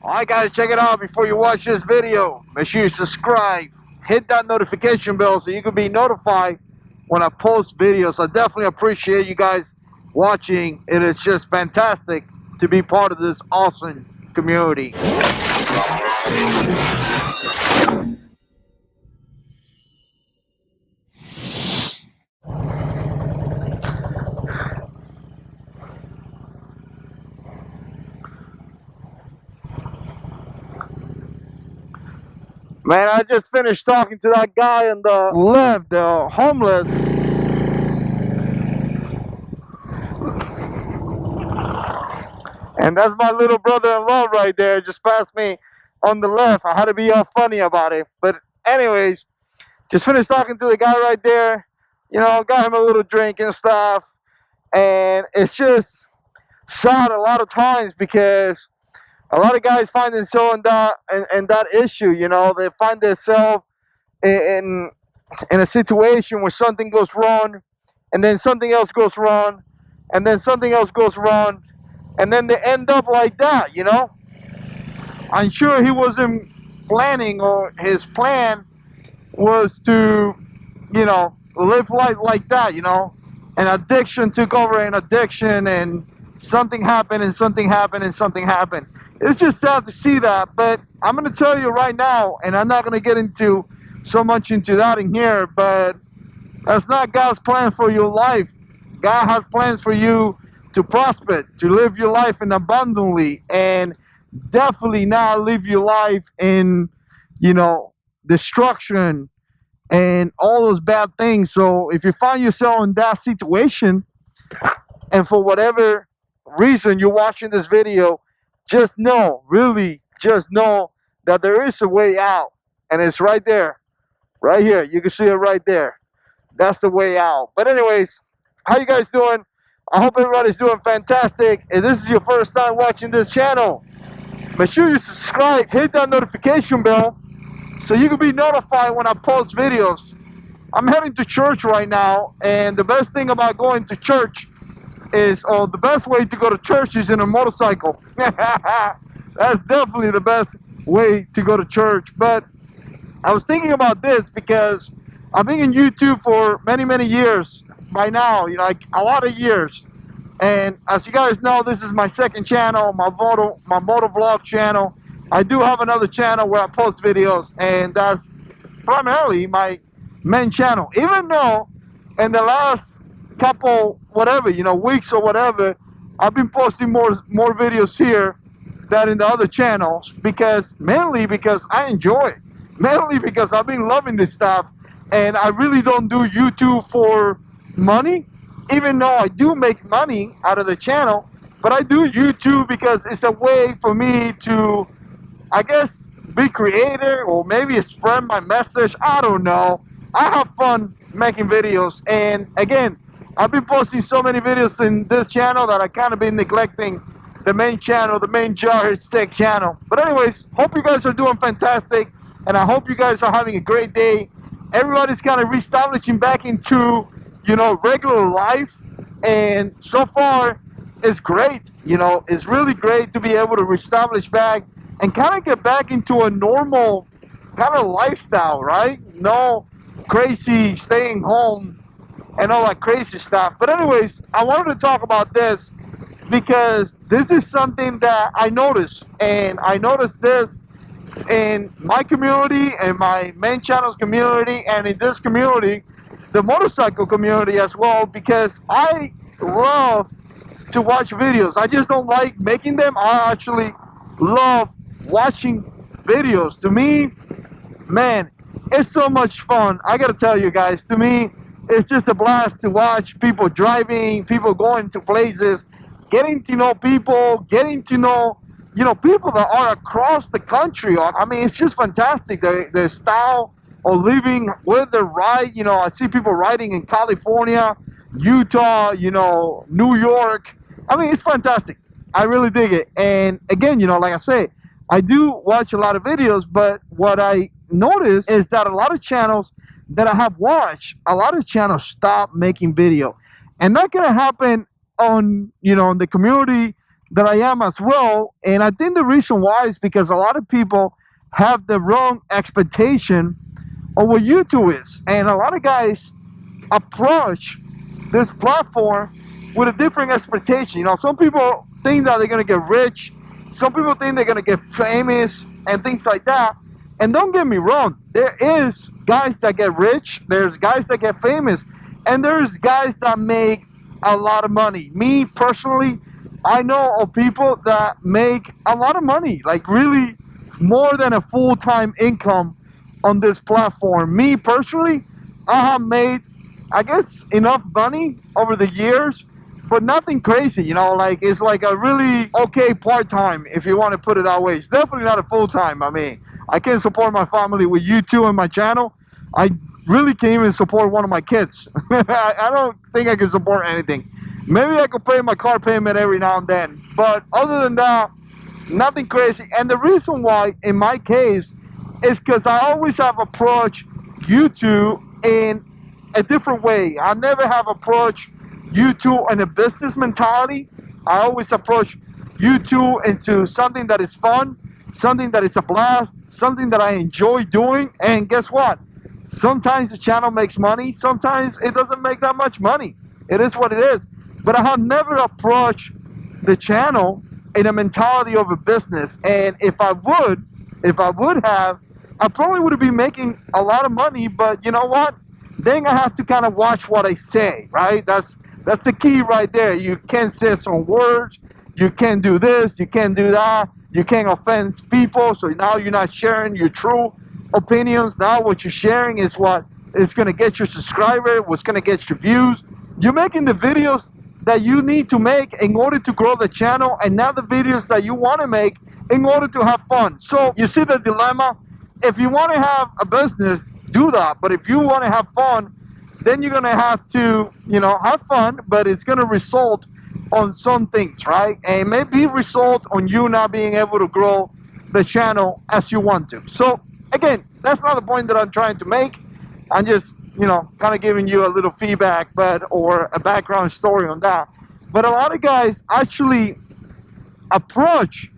Alright guys, check it out. Before you watch this video, make sure you subscribe, hit that notification bell so you can be notified when I post videos. I definitely appreciate you guys watching. It is just fantastic to be part of this awesome community. Man, I just finished talking to that guy on the left, the homeless. And that's my little brother-in-law right there, just passed me on the left. I had to be all funny about it. But anyways, just finished talking to the guy right there. You know, got him a little drink and stuff. And it's just sad a lot of times because a lot of guys find themselves in that issue. You know, they find themselves in a situation where something goes wrong, and then something else goes wrong, and then something else goes wrong, and then they end up like that. You know, I'm sure he wasn't planning, or his plan was to, you know, live life like that. You know, an addiction took over an addiction, and something happened, and something happened, and something happened. It's just sad to see that, but I'm going to tell you right now, and I'm not going to get into so much into that in here, but that's not God's plan for your life. God has plans for you to prosper, to live your life in abundantly, and definitely not live your life in, you know, destruction and all those bad things. So if you find yourself in that situation, and for whatever reason you're watching this video, just know, really just know that there is a way out, and it's right there, right here. You can see it right there. That's the way out. But anyways, how you guys doing? I hope everybody's doing fantastic. If this is your first time watching this channel, make sure you subscribe, hit that notification bell so you can be notified when I post videos. I'm heading to church right now, and the best thing about going to church is, the best way to go to church is in a motorcycle. That's definitely the best way to go to church. But I was thinking about this because I've been in YouTube for many years by now, you know, like a lot of years. And as you guys know, this is my second channel, my motovlog channel. I do have another channel where I post videos, and that's primarily my main channel. Even though in the last couple weeks or whatever, I've been posting more videos here than in the other channels, mainly because I enjoy it, mainly because I've been loving this stuff, and I really don't do YouTube for money, even though I do make money out of the channel. But I do YouTube because it's a way for me to, I guess, be creative, or maybe spread my message. I don't know. I have fun making videos, and again, I've been posting so many videos in this channel that I kind of been neglecting the main channel, the main JH6 channel. But anyways, hope you guys are doing fantastic, and I hope you guys are having a great day. Everybody's kind of reestablishing back into, you know, regular life, and so far it's great. You know, it's really great to be able to reestablish back and kind of get back into a normal kind of lifestyle, right? No crazy staying home and all that crazy stuff. But anyways, I wanted to talk about this because this is something that I noticed, and I noticed this in my community, and my main channel's community, and in this community, the motorcycle community as well, because I love to watch videos. I just don't like making them. I actually love watching videos. To me, man, it's so much fun. I gotta tell you guys, to me, it's just a blast to watch people driving, people going to places, getting to know people, getting to know, you know, people that are across the country. I mean, it's just fantastic. The style of living, where they ride. You know, I see people riding in California, Utah, you know, New York. I mean, it's fantastic. I really dig it. And again, you know, like I say, I do watch a lot of videos, but what I notice is that a lot of channels that I have watched, a lot of channels stop making video. And that can happen on, you know, in the community that I am as well. And I think the reason why is because a lot of people have the wrong expectation of what YouTube is. And a lot of guys approach this platform with a different expectation. You know, some people think that they're going to get rich. Some people think they're going to get famous and things like that. And don't get me wrong, there is guys that get rich, there's guys that get famous, and there's guys that make a lot of money. Me personally, I know of people that make a lot of money, like really more than a full-time income on this platform. Me personally, I have made, I guess, enough money over the years, but nothing crazy, you know, like it's like a really okay part-time, if you want to put it that way. It's definitely not a full-time. I mean, I can't support my family with YouTube and my channel. I really can't even support one of my kids. I don't think I can support anything. Maybe I could pay my car payment every now and then, but other than that, nothing crazy. And the reason why, in my case, is because I always have approached YouTube in a different way. I never have approached YouTube in a business mentality. I always approach YouTube into something that is fun, something that is a blast, something that I enjoy doing. And guess what? Sometimes the channel makes money, sometimes it doesn't make that much money. It is what it is. But I have never approached the channel in a mentality of a business. And if I would have, I probably would be making a lot of money. But you know what? Then I have to kind of watch what I say, right? That's the key right there. You can't say some words. You can't do this. You can't do that. You can't offend people. So now you're not sharing your true opinions. Now what you're sharing is what is going to get your subscriber, what's going to get your views. You're making the videos that you need to make in order to grow the channel, and not the videos that you want to make in order to have fun. So you see the dilemma? If you want to have a business, do that. But if you want to have fun, then you're going to have to, you know, have fun, but it's going to result on some things, right? And it may be result on you not being able to grow the channel as you want to. So again, that's not the point that I'm trying to make. I'm just, you know, kind of giving you a little feedback, or a background story on that. But a lot of guys actually approach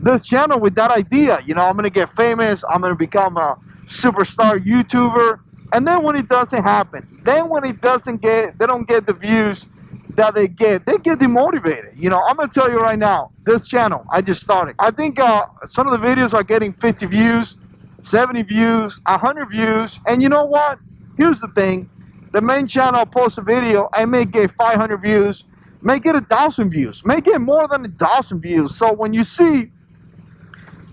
this channel with that idea. You know, I'm going to get famous, I'm going to become a superstar YouTuber. And then when it doesn't happen, then when it doesn't get, they don't get the views that they get demotivated. You know, I'm going to tell you right now, this channel, I just started. I think some of the videos are getting 50 views, 70 views, 100 views. And you know what? Here's the thing. The main channel posts a video, I may get 500 views, may get 1,000 views, may get more than 1,000 views. So when you see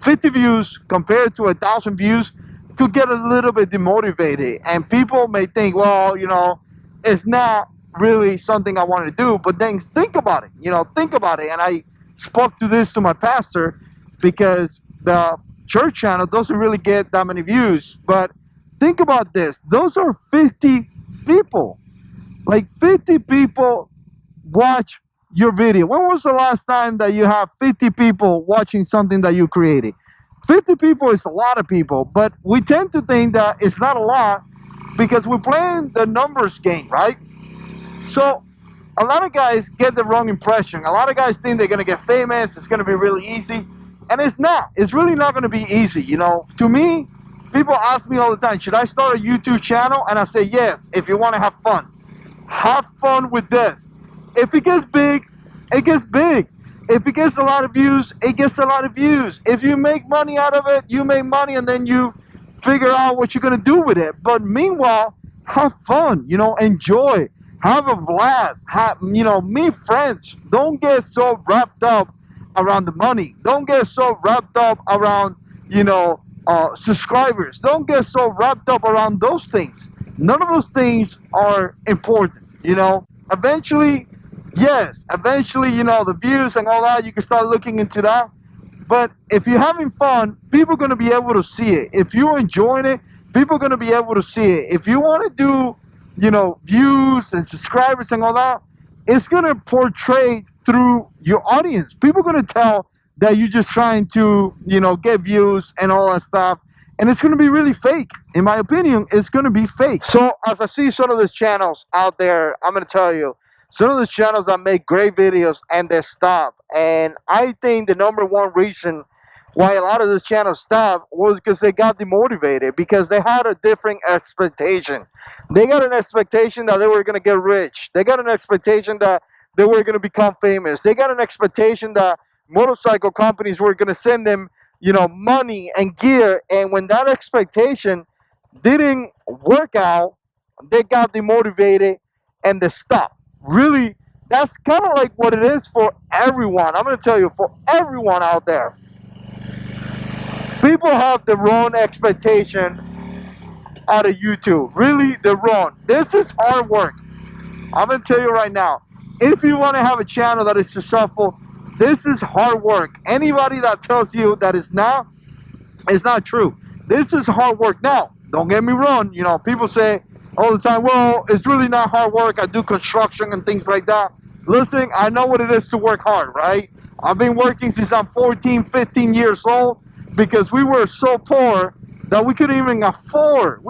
50 views compared to 1,000 views, could get a little bit demotivated. And people may think, well, you know, it's not really something I want to do. But then think about it, you know, think about it. And I spoke to this to my pastor, because the church channel doesn't really get that many views. But think about this. Those are 50 people. Like 50 people watch your video. When was the last time that you have 50 people watching something that you created? 50 people is a lot of people, but we tend to think that it's not a lot because we're playing the numbers game, right? So a lot of guys get the wrong impression. A lot of guys think they're going to get famous, it's going to be really easy, and it's not. It's really not going to be easy, you know. To me, people ask me all the time, should I start a YouTube channel? And I say, yes, if you want to have fun. Have fun with this. If it gets big, it gets big. If it gets a lot of views, it gets a lot of views. If you make money out of it, you make money, and then you figure out what you're going to do with it. But meanwhile, have fun, you know, enjoy, have a blast, have, you know, meet friends. Don't get so wrapped up around the money. Don't get so wrapped up around, you know, subscribers. Don't get so wrapped up around those things. None of those things are important, you know. Eventually, yes, eventually, you know, the views and all that, you can start looking into that. But if you're having fun, people are going to be able to see it. If you're enjoying it, people are going to be able to see it. If you want to do, you know, views and subscribers and all that, it's going to portray through your audience. People are going to tell that you're just trying to, you know, get views and all that stuff. And it's going to be really fake. In my opinion, it's going to be fake. So as I see some of these channels out there, I'm going to tell you, some of the channels that make great videos and they stop And I think the number one reason why a lot of these channels stopped was because they got demotivated, because they had a different expectation. They got an expectation that they were going to get rich. They got an expectation that they were going to become famous. They got an expectation that motorcycle companies were going to send them, money and gear. And when that expectation didn't work out, they got demotivated and they stopped. Really, that's kind of like what it is for everyone. I'm going to tell you, for everyone out there, people have the wrong expectation out of YouTube. Really, they're wrong. This is hard work. I'm going to tell you right now, if you want to have a channel that is successful, this is hard work. Anybody that tells you that it's not true. This is hard work. Now, don't get me wrong. People say all the time, well, it's really not hard work. I do construction and things like that. Listen, I know what it is to work hard, right? I've been working since I'm 14, 15 years old, because we were so poor that we couldn't even afford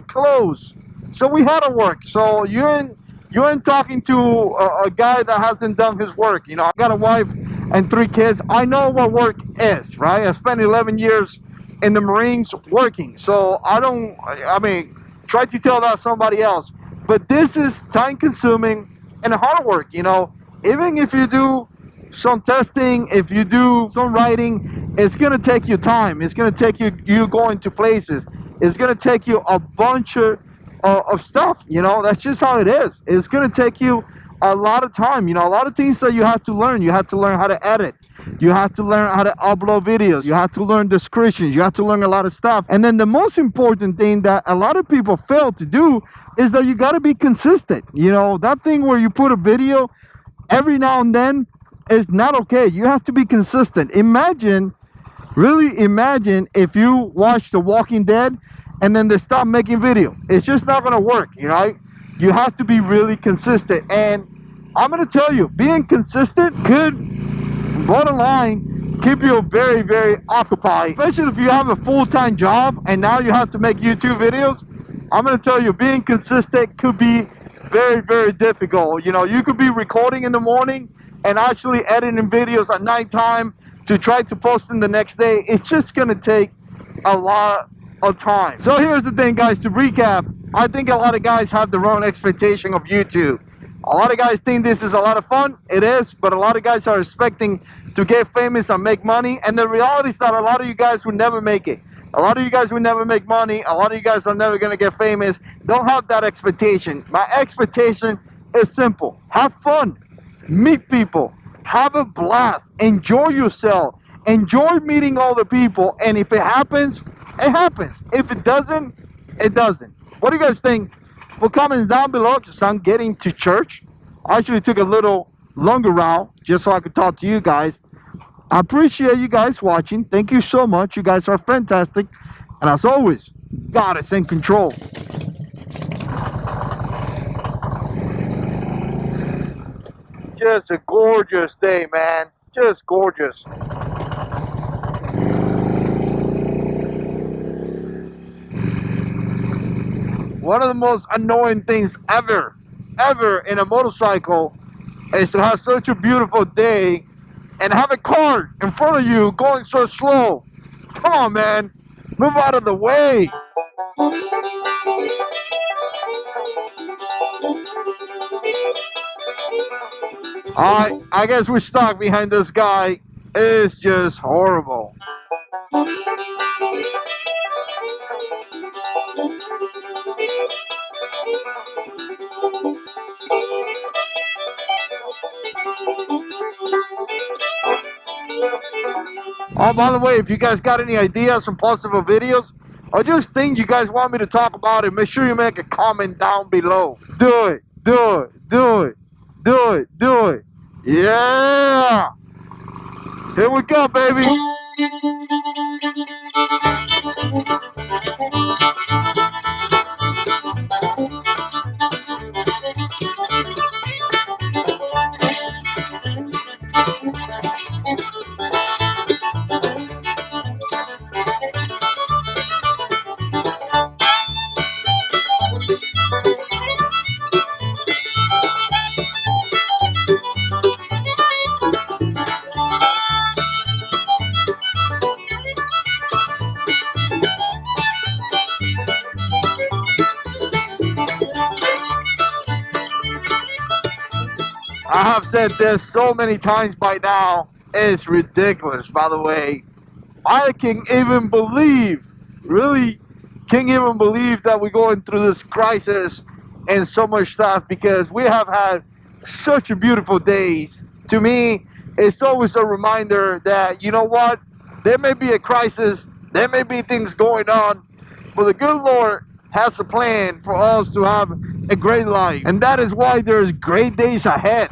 clothes. So we had to work. So you ain't talking to a guy that hasn't done his work. I got a wife and 3 kids. I know what work is, right? I spent 11 years in the Marines working. So try to tell that somebody else. But this is time consuming and hard work, Even if you do some testing, if you do some writing, it's going to take you time. It's going to take you going to places. It's going to take you a bunch of stuff. That's just how it is. It's going to take you a lot of time. A lot of things that you have to learn. You have to learn how to edit. You have to learn how to upload videos. You have to learn descriptions. You have to learn a lot of stuff. And then the most important thing that a lot of people fail to do is that you got to be consistent. That thing where you put a video every now and then is not okay. You have to be consistent. Really imagine if you watch The Walking Dead and then they stop making video. It's just not going to work, right? You have to be really consistent. And I'm going to tell you, being consistent could, bottom line, keep you very, very occupied. Especially if you have a full-time job and now you have to make YouTube videos. I'm going to tell you, being consistent could be very, very difficult. You could be recording in the morning and actually editing videos at nighttime to try to post them the next day. It's just going to take a lot of time. So here's the thing, guys, to recap. I think a lot of guys have the wrong expectation of YouTube. A lot of guys think this is a lot of fun. It is, but a lot of guys are expecting to get famous and make money. And the reality is that a lot of you guys will never make it. A lot of you guys will never make money. A lot of you guys are never going to get famous. Don't have that expectation. My expectation is simple. Have fun. Meet people. Have a blast. Enjoy yourself. Enjoy meeting all the people. And if it happens, it happens. If it doesn't, it doesn't. What do you guys think? Put comments down below, because I'm getting to church. I actually took a little longer route just so I could talk to you guys. I appreciate you guys watching. Thank you so much. You guys are fantastic. And as always, God is in control. Just a gorgeous day, man. Just gorgeous. One of the most annoying things ever in a motorcycle is to have such a beautiful day and have a car in front of you going so slow. Come on, man. Move out of the way. Alright, I guess we're stuck behind this guy. It's just horrible. Oh, by the way, if you guys got any ideas on possible videos or just things you guys want me to talk about, make sure you make a comment down below. Do it, do it, do it, do it, do it. Yeah! Here we go, baby. I've said this so many times by now. It's ridiculous, by the way. I can't even believe, really, can't even believe that we're going through this crisis and so much stuff, because we have had such a beautiful days. To me, it's always a reminder that, you know what, there may be a crisis, there may be things going on, but the good Lord has a plan for us to have a great life. And that is why there's great days ahead.